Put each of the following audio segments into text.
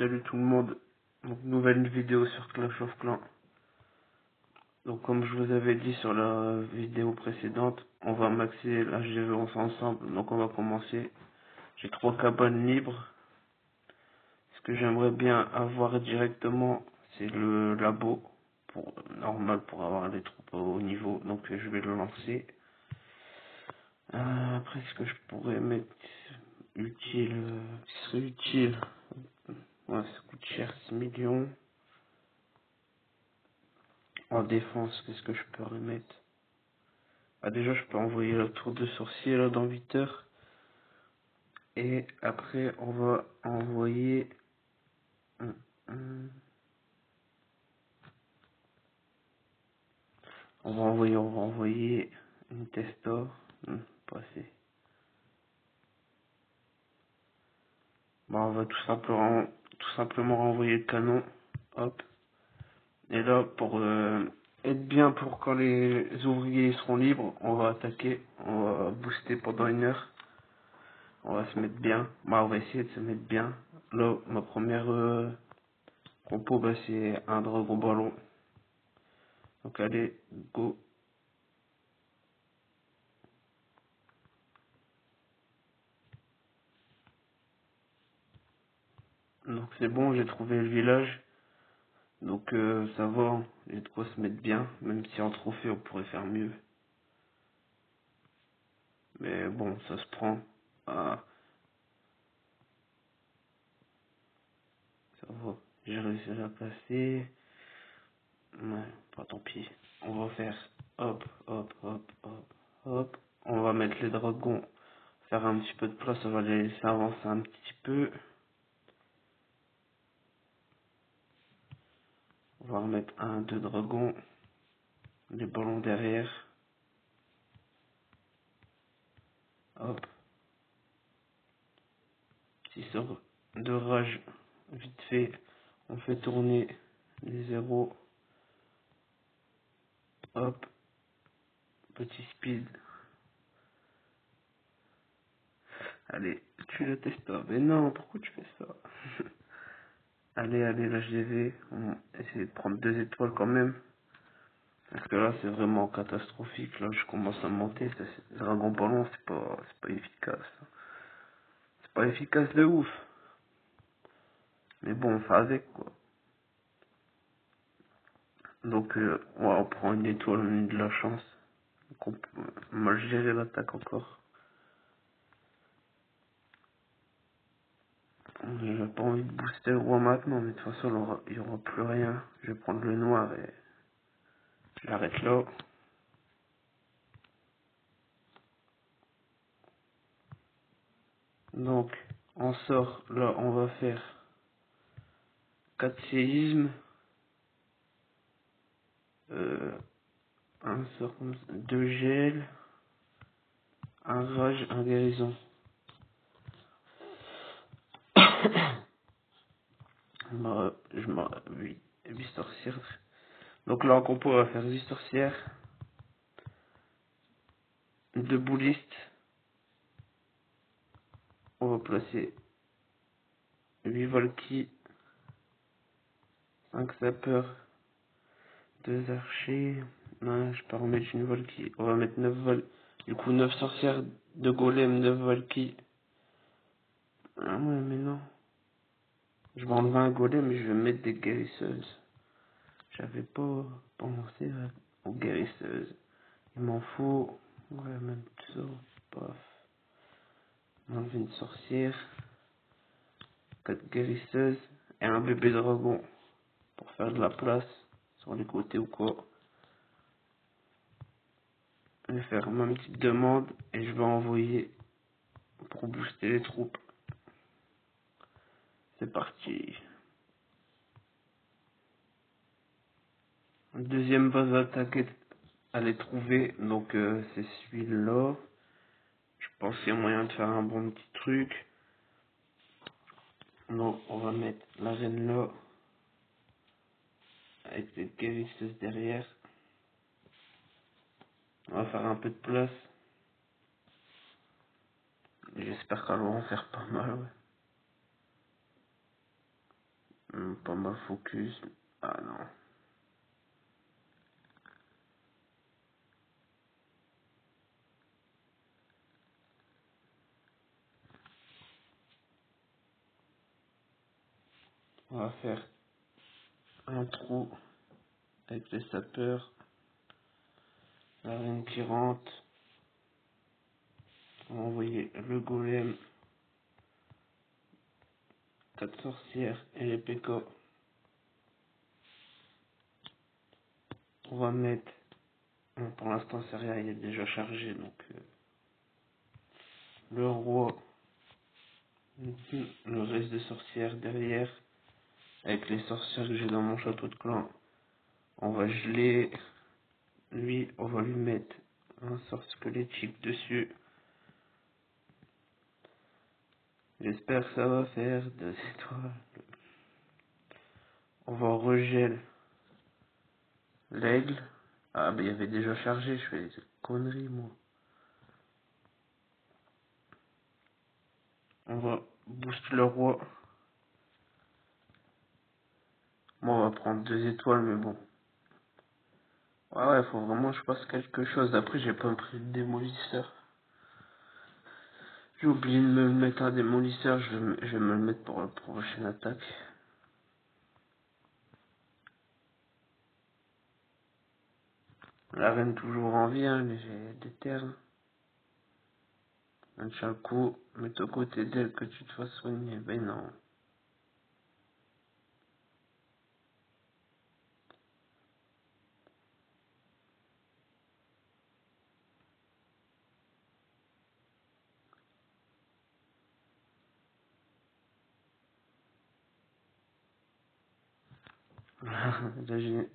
Salut tout le monde, donc nouvelle vidéo sur Clash of Clans. Donc comme je vous avais dit sur la vidéo précédente, on va maxer la GV11 ensemble, donc on va commencer. J'ai 3 cabanes libres. Ce que j'aimerais bien avoir directement, c'est le labo, normal pour avoir les troupes au haut niveau, donc je vais le lancer. Après ce que je pourrais mettre utile, qui serait utile, ouais ça coûte cher, 6 millions. En défense, qu'est-ce que je peux remettre? Ah, déjà, je peux envoyer la tour de sorcier là dans 8 heures. Et après, on va envoyer. hum, hum, on va envoyer une Testor. Pas assez. Bon, on va tout simplement renvoyer le canon. Hop. Et là, pour être bien pour quand les ouvriers seront libres, on va attaquer. On va booster pendant 1 heure. On va se mettre bien. Bah, on va essayer de se mettre bien. Là, ma première compo, bah, c'est un dragon ballon. Donc allez, go. Donc c'est bon, j'ai trouvé le village. Donc ça va, j'ai de quoi se mettre bien. Même si en trophée on pourrait faire mieux. Mais bon, ça se prend. Ah, ça va. J'ai réussi à la placer. Ouais, pas tant pis. On va faire hop, hop, hop, hop, hop. On va mettre les dragons. Faire un petit peu de place, on va les laisser avancer un petit peu. On va remettre un, deux dragons. Les ballons derrière. Hop. Petit sort de rage. Vite fait. On fait tourner les zéros. Hop. Petit speed. Allez, tu le testes pas. Mais non, pourquoi tu fais ça? Allez, allez, la GV. On va essayer de prendre 2 étoiles quand même. Parce que là, c'est vraiment catastrophique. Là, je commence à monter. Dragon Ballon, c'est pas efficace. C'est pas efficace de ouf. Mais bon, on fait avec, quoi. Donc, ouais, on prend 1 étoile, on a eu de la chance. Donc, on peut mal gérer l'attaque encore. J'ai pas envie de booster le roi maintenant, mais de toute façon, il y aura plus rien. Je vais prendre le noir et j'arrête là. Donc, on sort, là, on va faire 4 séismes, un sort comme ça, 2 gels, un rage, un guérison. Je 8 sorcières. Donc là, en compo, on va faire 8 sorcières, 2 boulistes. On va placer 8 Valky, 5 sapeurs, 2 archers. Non, je peux remettre une Valky. On va mettre 9 Valky. Du coup, 9 sorcières, 2 golems, 9 Valky. Ah ouais, mais non. Je vais enlever un golem mais je vais mettre des guérisseuses. J'avais pas pensé aux guérisseuses. Il m'en faut. Ouais, même ça. Paf. Enlever une sorcière. 4 guérisseuses. Et un bébé dragon. Pour faire de la place. Sur les côtés ou quoi. Je vais faire ma petite demande. Et je vais envoyer pour booster les troupes. C'est parti. Deuxième base d'attaque à les trouver. Donc c'est celui-là. Je pense qu'il y a moyen de faire un bon petit truc. Non, on va mettre la reine là. Avec les guérisseuses derrière. On va faire un peu de place. J'espère qu'elles vont en faire pas mal. Ouais. pas mal focus. Ah non. On va faire un trou avec les sapeurs. La reine qui rentre. On va envoyer le golem. 4 sorcières et les pécos. On va mettre. Bon, pour l'instant c'est rien, il est déjà chargé donc le roi. Le reste des sorcières derrière. Avec les sorcières que j'ai dans mon château de clan. On va geler. Lui, on va lui mettre un sort squelettique dessus. J'espère que ça va faire 2 étoiles. On va regel l'aigle. Ah, bah il y avait déjà chargé, je fais des conneries, moi. On va boost le roi. Moi, on va prendre 2 étoiles, mais bon. Ouais, faut vraiment que je fasse quelque chose. Après, j'ai pas pris de démolisseur. J'ai oublié de me mettre un démolisseur, je vais me le mettre pour la prochaine attaque. La reine toujours en vie, hein, mais j'ai des termes. Un chaque coup, mets au côté d'elle que tu te fasses soigner. Ben non. Là,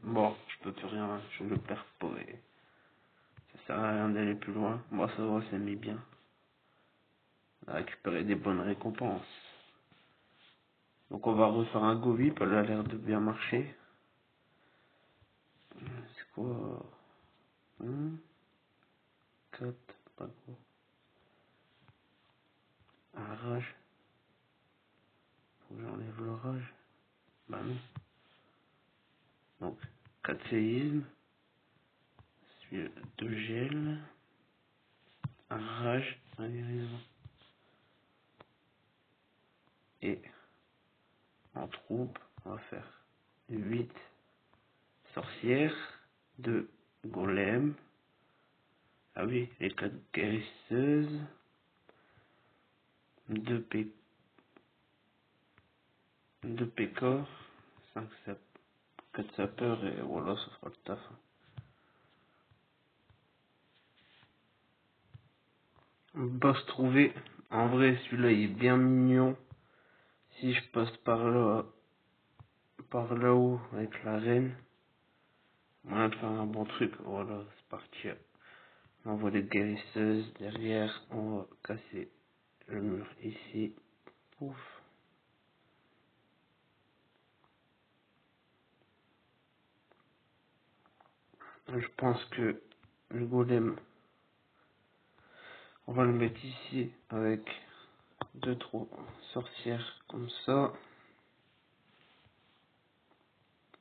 bon, je peux plus rien, je le perds pas et ça sert à rien d'aller plus loin. Moi, ça va, c'est mis bien. On a récupéré des bonnes récompenses. Donc, on va refaire un go VIP, elle a l'air de bien marcher. C'est quoi 4, pas gros. Un rage. Faut que j'enlève le rage. Bah non. Donc, 4 séismes. Suivi de gel. Un rage. Un guérison. Et en troupe, on va faire 8 sorcières, 2 golems. Ah oui, les 4 guérisseuses, 2 pécores, 4 sapeurs et voilà, ça fera le taf. Boss trouvé. En vrai, celui-là, il est bien mignon. Si je passe par là-haut avec la reine, on va faire un bon truc. Voilà, c'est parti. On envoie les guérisseuses derrière. On va casser le mur ici. Pouf. Je pense que le golem, on va le mettre ici avec 2 3 sorcières comme ça.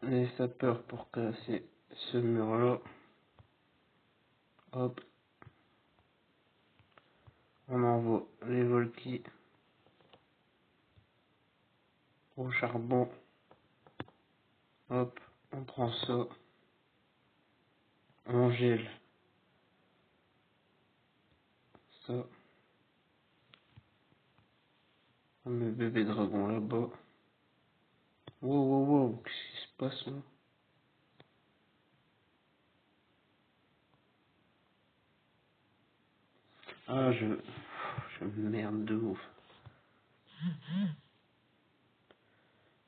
Les sapeurs pour casser ce mur là. Hop. On envoie les volkis au charbon. Hop. On prend ça. On gèle ça. On met bébé dragon là-bas. Wow, wow, wow. Qu'est-ce qui se passe là? Ah, je me merde de ouf.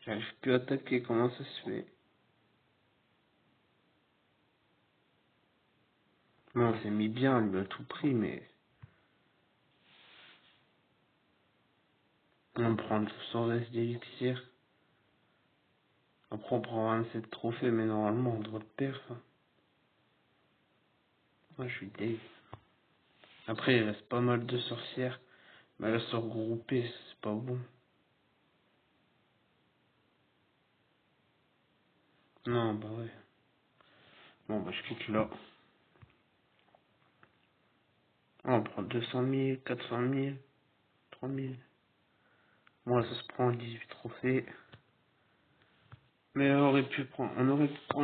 J'arrive plus à attaquer. Comment ça se fait? Non, c'est mis bien, lui a tout pris, mais on prend son reste d'élixir. Après, on prend 27 trophées, mais normalement, on doit le perdre. Hein. Moi, je suis deg. Après, il reste pas mal de sorcières, mais elles sont regroupées, c'est pas bon. Non, bah ouais. Bon, bah je clique là. Ah, on prend 200 000, 400 000, 3000. Moi, ça se prend 18 trophées. Mais on aurait pu prendre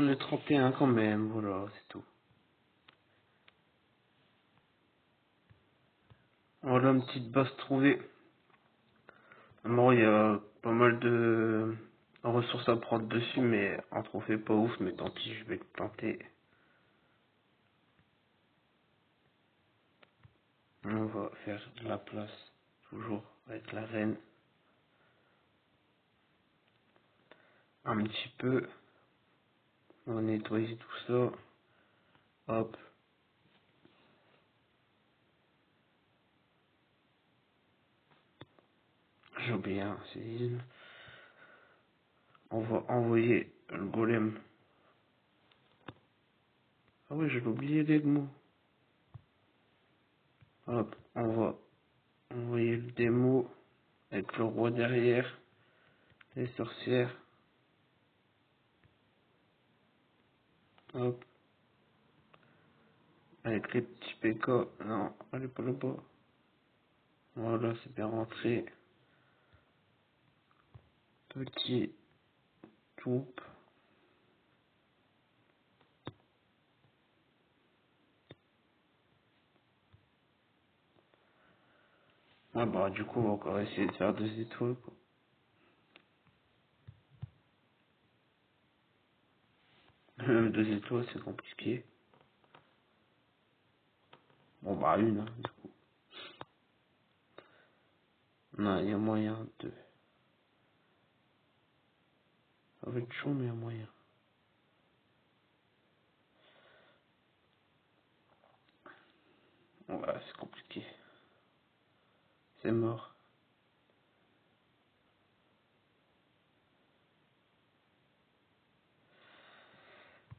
le 31 quand même, voilà, c'est tout. Voilà une petite base trouvée. Bon, il y a pas mal de ressources à prendre dessus, mais en trophée pas ouf, mais tant pis, je vais le tenter. On va faire de la place, toujours avec la reine. Un petit peu. On va nettoyer tout ça. Hop. J'ai oublié un séisme. On va envoyer le golem. Ah ouais, je l'ai oublié les mots. Hop, on va envoyer le démo avec le roi derrière, les sorcières. Hop, avec les petits PK. Non, elle est pas là-bas. Voilà, c'est bien rentré. Petit toupe. Ouais, bah, du coup, on va encore essayer de faire 2 étoiles, quoi. 2 étoiles, c'est compliqué. Bon, bah, une, hein, du coup. Non, il y a moyen de. Ça va être chaud, mais il y a moyen. Ouais, c'est compliqué. C'est mort.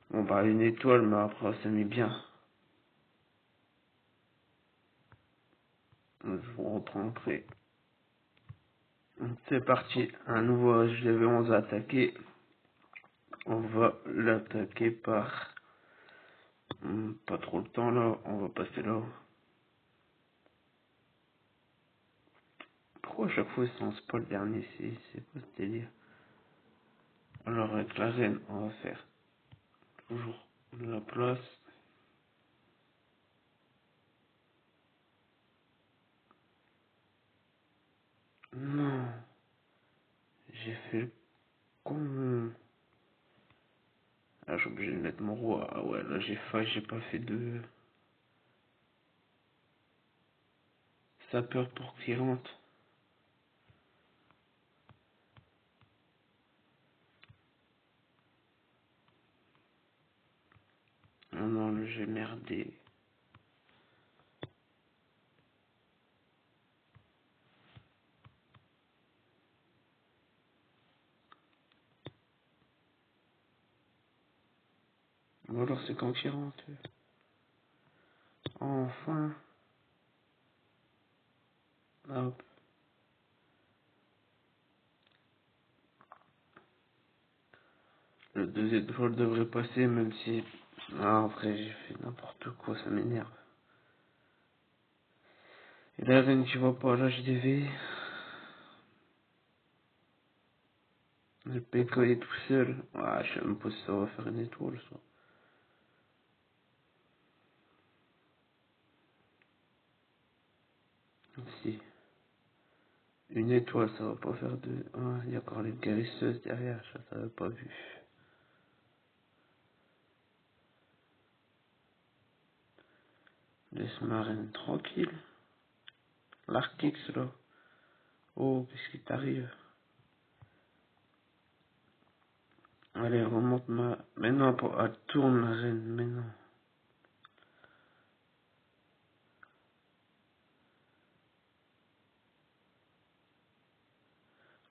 Bon, bah, une étoile, mais après, ça met bien. Je vous reprends après. C'est parti. Un nouveau HDV11 à attaquer. On va l'attaquer par... pas trop le temps là. On va passer là. Pourquoi à chaque fois ça lance pas le dernier? C'est quoi ce délire? Alors avec la reine, on va faire toujours de la place. Non, j'ai fait le con. Ah, j'ai obligé de mettre mon roi. Ah ouais, là j'ai failli, j'ai pas fait de sapeur pour qu'il rentre. Non, non, là j'ai merdé. Ou alors c'est quand qu'il rentre. Enfin. Hop. Le 2 étoiles devrait passer, même si... Ah, après j'ai fait n'importe quoi, ça m'énerve. Et la reine qui va pas à l'HDV. Le PK est tout seul. Ah, je sais même pas si ça va faire une étoile, ça. Si. Une étoile, ça va pas faire deux. Ah, il y a encore les guérisseuses derrière, ça t'avais pas vu. Laisse ma reine tranquille. L'Arctique, là. Oh, qu'est-ce qui t'arrive? Allez, remonte ma... Mais non, elle tourne la reine, mais non.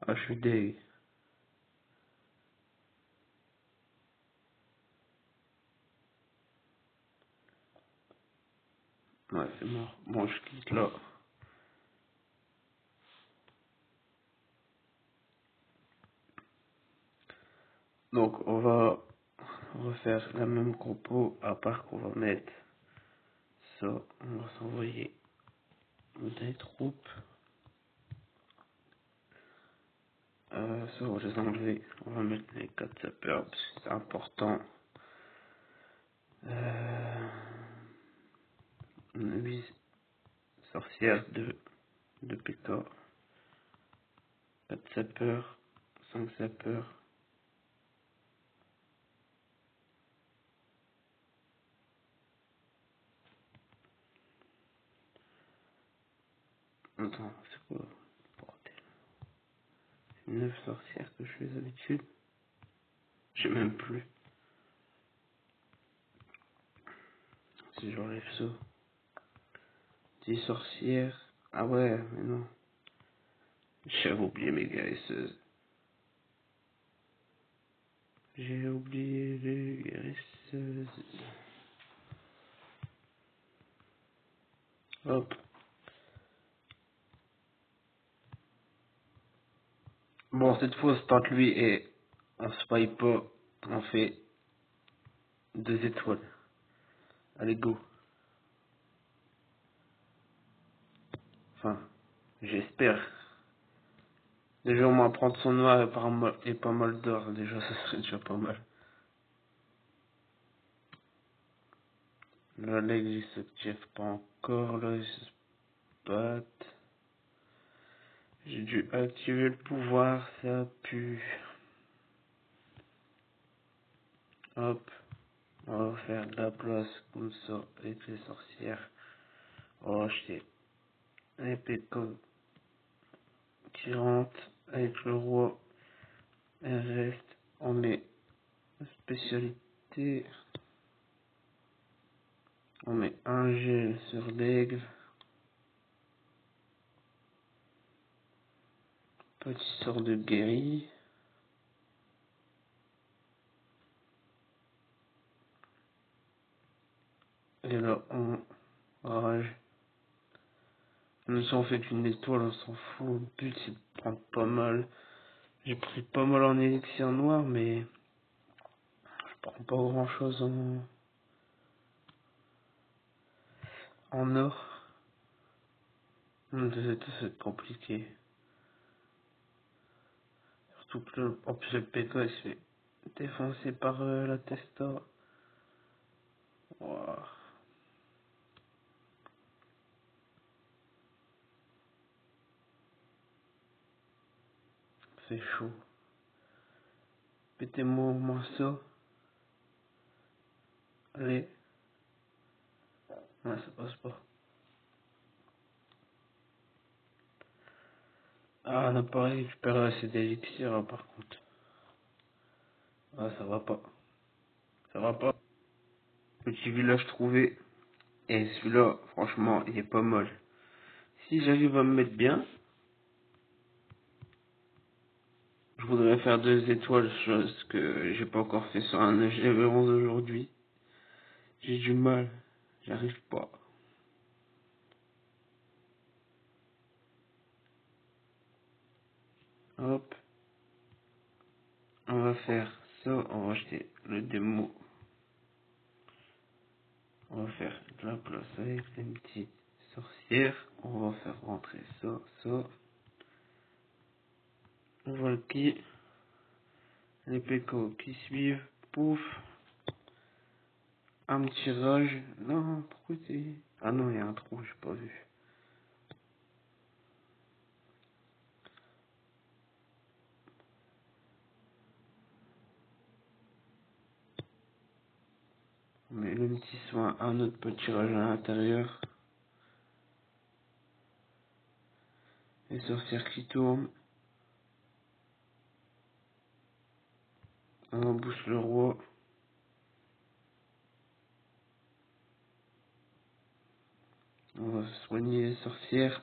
Ah, je suis deg. Ouais, c'est mort. Bon, je quitte là. Donc, on va On va faire la même compo, à part qu'on va mettre ça, on va s'envoyer des troupes. Ça, on va les enlever. On va mettre les 4 sapeurs, parce que c'est important. 8 sorcières de PK, 4 sapeurs, 5 sapeurs. Attends, c'est quoi? Bordel. 9 sorcières que je fais d'habitude. Je sais même plus. Si j'enlève ça. 10 sorcières. Ah ouais, mais non. J'avais oublié mes guérisseuses. J'ai oublié les guérisseuses. Hop. Bon, cette fois, on tente lui et on se paye pas. On fait 2 étoiles. Allez, go. Enfin, j'espère. Déjà, on va prendre son noir et pas mal d'or. Déjà, ça serait déjà pas mal. Là, Lex, il s'active pas encore. Là, il se battent. J'ai dû activer le pouvoir. Ça pue. Hop. On va faire de la place comme ça avec les sorcières. On va acheter les pécos qui rentrent avec le roi. Et reste. On met spécialité. On met un gel sur l'aigle. Petit sort de guéri. Et là, on rage. Même si on fait qu'une étoile, on s'en fout. Le but, c'est de prendre pas mal. J'ai pris pas mal en élixir noir, mais je prends pas grand chose en or. C'est compliqué. Surtout que en plus, le PK, il se fait défoncer par la testa. Ouah, c'est chaud. Pétez-moi au moins ça. Allez. Ah, ça passe pas. Ah, on n'a pas récupéré assez d'élixir, là, par contre. Ah, ça va pas. Ça va pas. Petit village trouvé. Et celui-là, franchement, il est pas mal. Si j'arrive à me mettre bien, je voudrais faire 2 étoiles, chose que j'ai pas encore fait sur un GV11 aujourd'hui. J'ai du mal. J'arrive pas. Hop. On va faire ça. On va acheter le démo. On va faire de la place avec une petite sorcière. On va faire rentrer ça, ça. On voit qui. Les pécos qui suivent. Pouf. Un petit rage. Non, pourquoi c'est... Ah non, il y a un trou, j'ai pas vu. On met le petit soin, un autre petit rage à l'intérieur. Les sorcières qui tournent. On bouge le roi. On va soigner les sorcières.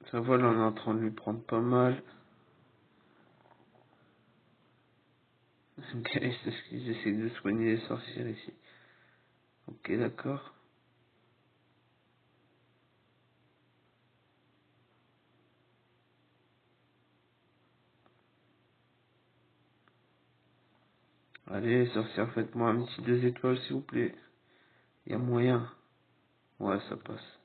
Ça va, là, on est en train de lui prendre pas mal. C'est ce qu'ils essaient de soigner les sorcières ici. Ok, d'accord. Allez, sorcière, faites-moi un petit 2 étoiles, s'il vous plaît. Y a moyen. Ouais, ça passe.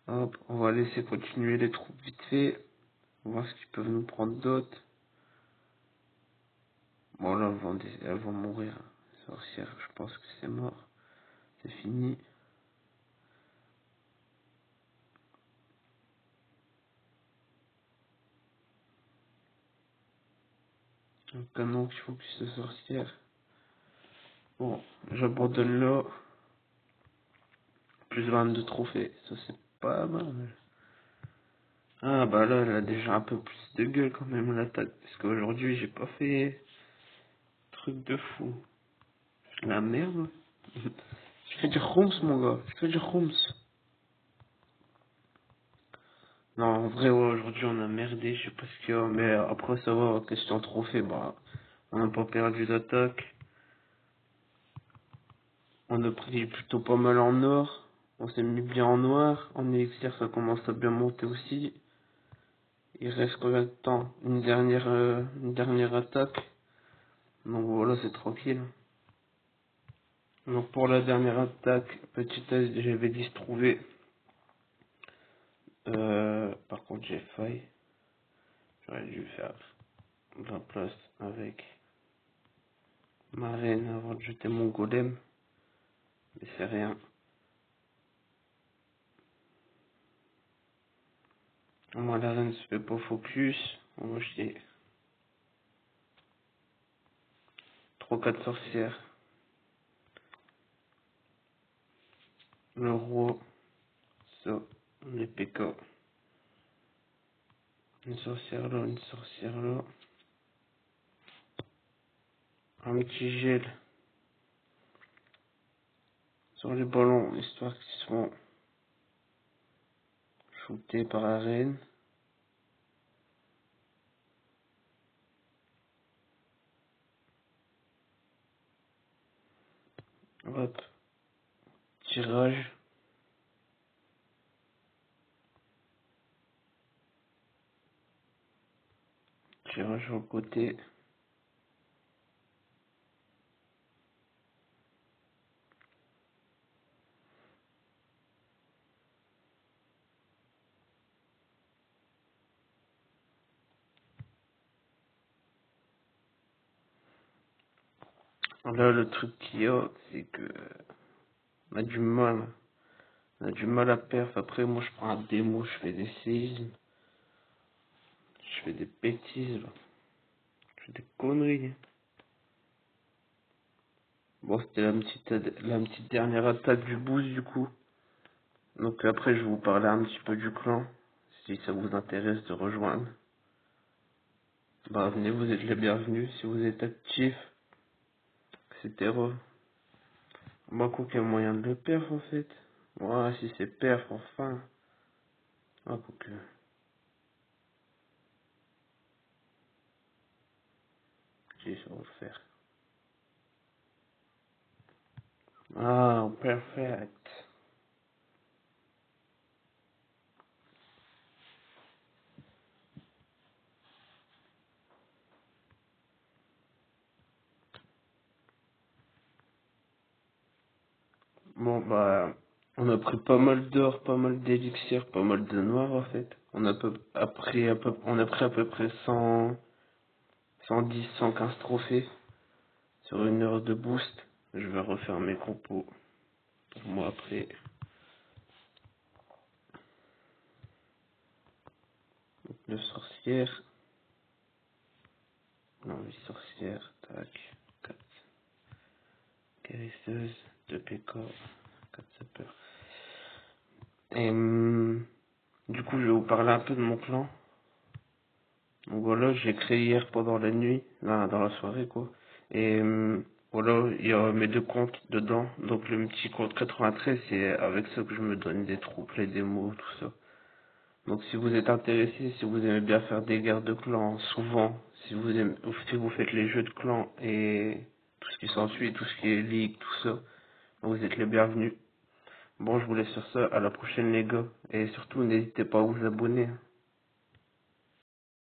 Hop, on va laisser continuer les troupes vite fait. On va voir ce qu'ils peuvent nous prendre d'autres. Bon, là, elles vont mourir. Sorcière, je pense que c'est mort. C'est fini. Un canon qui focus de sorcière. Bon, j'abandonne là. Plus 22 trophées. Ça, c'est pas mal. Ah, bah là, elle a déjà un peu plus de gueule quand même, l'attaque. Parce qu'aujourd'hui, j'ai pas fait truc de fou. La merde. Je fais du Rooms, mon gars. Je fais du Rooms. Non, en vrai, ouais, aujourd'hui, on a merdé. Je sais pas ce qu'il y a. Mais après, ça va, question trophée, bah, on n'a pas perdu d'attaque. On a pris plutôt pas mal en or. On s'est mis bien en noir. En élixir, ça commence à bien monter aussi. Il reste combien de temps? Une dernière attaque. Donc voilà, c'est tranquille. Donc pour la dernière attaque, petit test, j'avais 10 trouvé. Par contre, j'ai failli. J'aurais dû faire 20 places avec ma reine avant de jeter mon golem. Mais c'est rien. Moi, la reine se fait pas focus. Moi, j'ai 3-4 sorcières. Le roi. Ça. Les PK. Une sorcière là, une sorcière là. Un petit gel sur les ballons, histoire qu'ils soient shootés par la reine. Hop. Tirage. Tirage au côté. Là, le truc qu'il y a, c'est que on a du mal. On a du mal à perf. Après, moi, je prends un démo, je fais des séismes. Je fais des bêtises, là. Je fais des conneries. Bon, c'était la petite dernière attaque du boost, du coup. Donc après, je vais vous parler un petit peu du clan. Si ça vous intéresse de rejoindre. Bah, venez, vous êtes les bienvenus. Si vous êtes actif, etc. Moi, quoi qu'il y a moyen de le perf, en fait. Voilà, si c'est perf, enfin. Ah, quoi que... Si, ça va le faire. Ah, perfect. Bon, bah, on a pris pas mal d'or, pas mal d'élixir, pas mal de noir, en fait. On a pris à peu près 110, 115 trophées sur une heure de boost. Je vais refaire mes compos. Moi, après, deux sorcières. Non, 8 sorcières. Tac. 4 guérisseuses. 2 PK. 4 sapeurs. Et, du coup, je vais vous parler un peu de mon clan. Donc voilà, j'ai créé hier pendant la nuit, là, dans la soirée quoi. Et voilà, il y a mes deux comptes dedans. Donc le petit compte 93, c'est avec ça que je me donne des troupes, les démos, tout ça. Donc si vous êtes intéressé, si vous aimez bien faire des guerres de clans, souvent, si vous faites les jeux de clans et tout ce qui s'ensuit, tout ce qui est ligue, tout ça, vous êtes les bienvenus. Bon, je vous laisse sur ça, à la prochaine les gars. Et surtout, n'hésitez pas à vous abonner.